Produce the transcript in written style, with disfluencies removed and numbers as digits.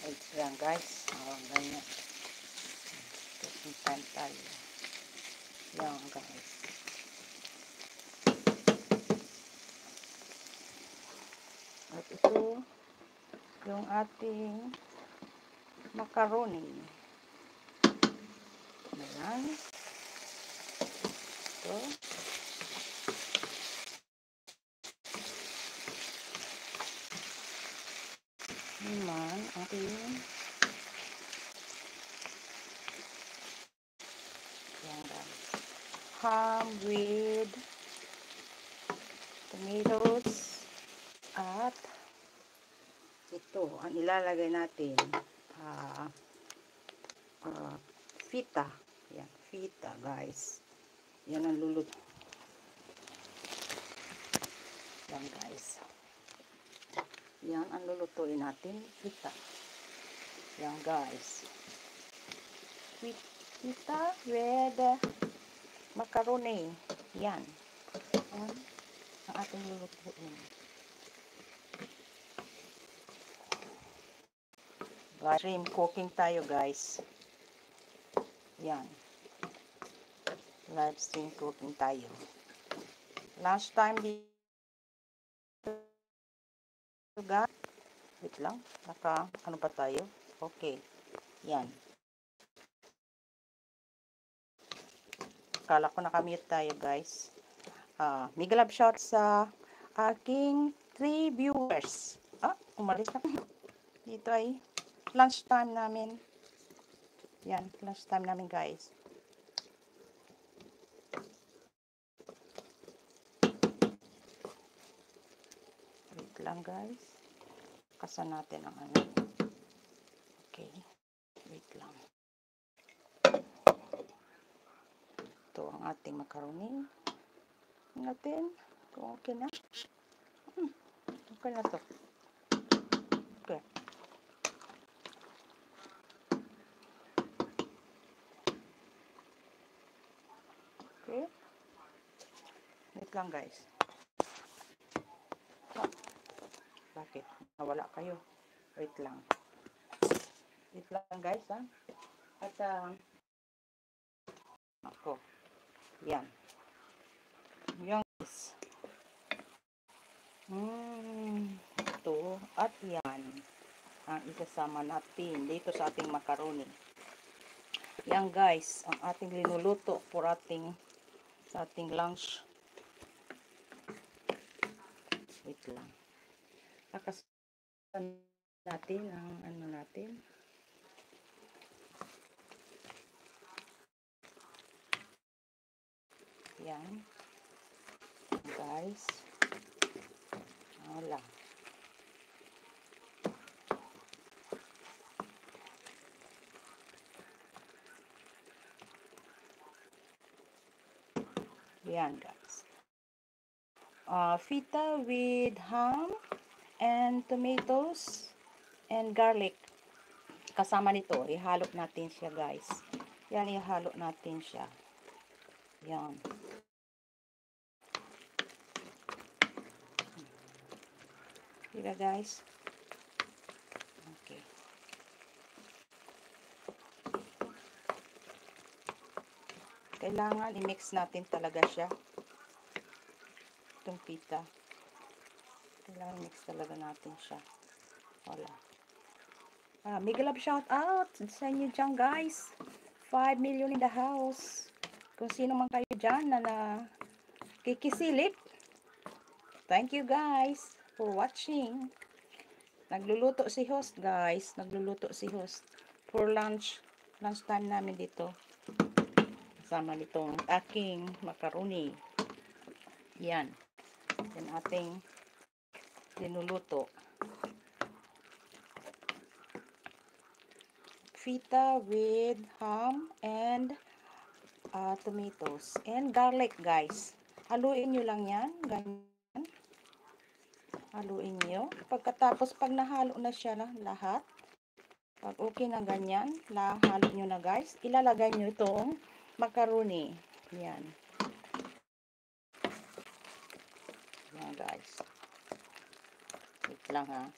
Wait lang guys. Ganyan. Cooking time tayo. Yan guys. At ito yung ating macaroni. Ayan. Ito. Naman ating ham with tomatoes at ito ang ilalagay natin feta. Yan, feta guys. Yan ang luluto. Yan guys. Yan ang lulutuin natin, feta. Yan guys. Feta with macaroni. Yan. Yan ang ating lulutuin. Stream cooking tayo guys. Yan. Live stream cooking tayo. Last time dito guys. Wait lang. Ano pa tayo? Okay. Yan. Kala ko nakamute tayo guys. Mega love shout sa aking 3 viewers. Umalis na. Dito ay lunch time namin. Yan, lunch time namin guys. Wait lang guys. Kasan natin ang ano. Okay. Wait lang. Ito ang ating macaroni. Natin. Kung okay na. Okay na to. Okay. Okay. Wait lang guys. Bakit? Nawala kayo. Wait lang. Wait lang guys ha. At ako. Yan. Yan guys. Ito at yan ang isasama natin dito sa ating macaroni. Yan guys, ang ating linuluto for sa ating lunch. Wait lang. Takasan natin ang ano natin. Yan. Guys. Wala. Yan guys. Feta with ham and tomatoes and garlic. Kasama nito, ihalo natin siya guys. Yan, ihalo natin siya. Yan. Diba guys? Okay. Kailangan i-mix natin talaga siya. Itong pita. Kailangan i-mix talaga natin siya. Wala. Mega love shout out sa inyo dyan guys. 5 million in the house. Kung sino man kayo dyan na kikisilip. Thank you guys for watching. Nagluluto si host guys. Nagluluto si host for lunch. Lunch time namin dito. Kasama nitong aking macaroni. Yan. Yan ating linuluto. Feta with ham and tomatoes and garlic guys. Haluin nyo lang yan. Ganyan. Haluin nyo. Pagkatapos, pag nahalo na siya lahat, pag okay na ganyan, halo nyo na guys, ilalagay nyo itong macaroni. Yan. Yan guys. Wait lang ha.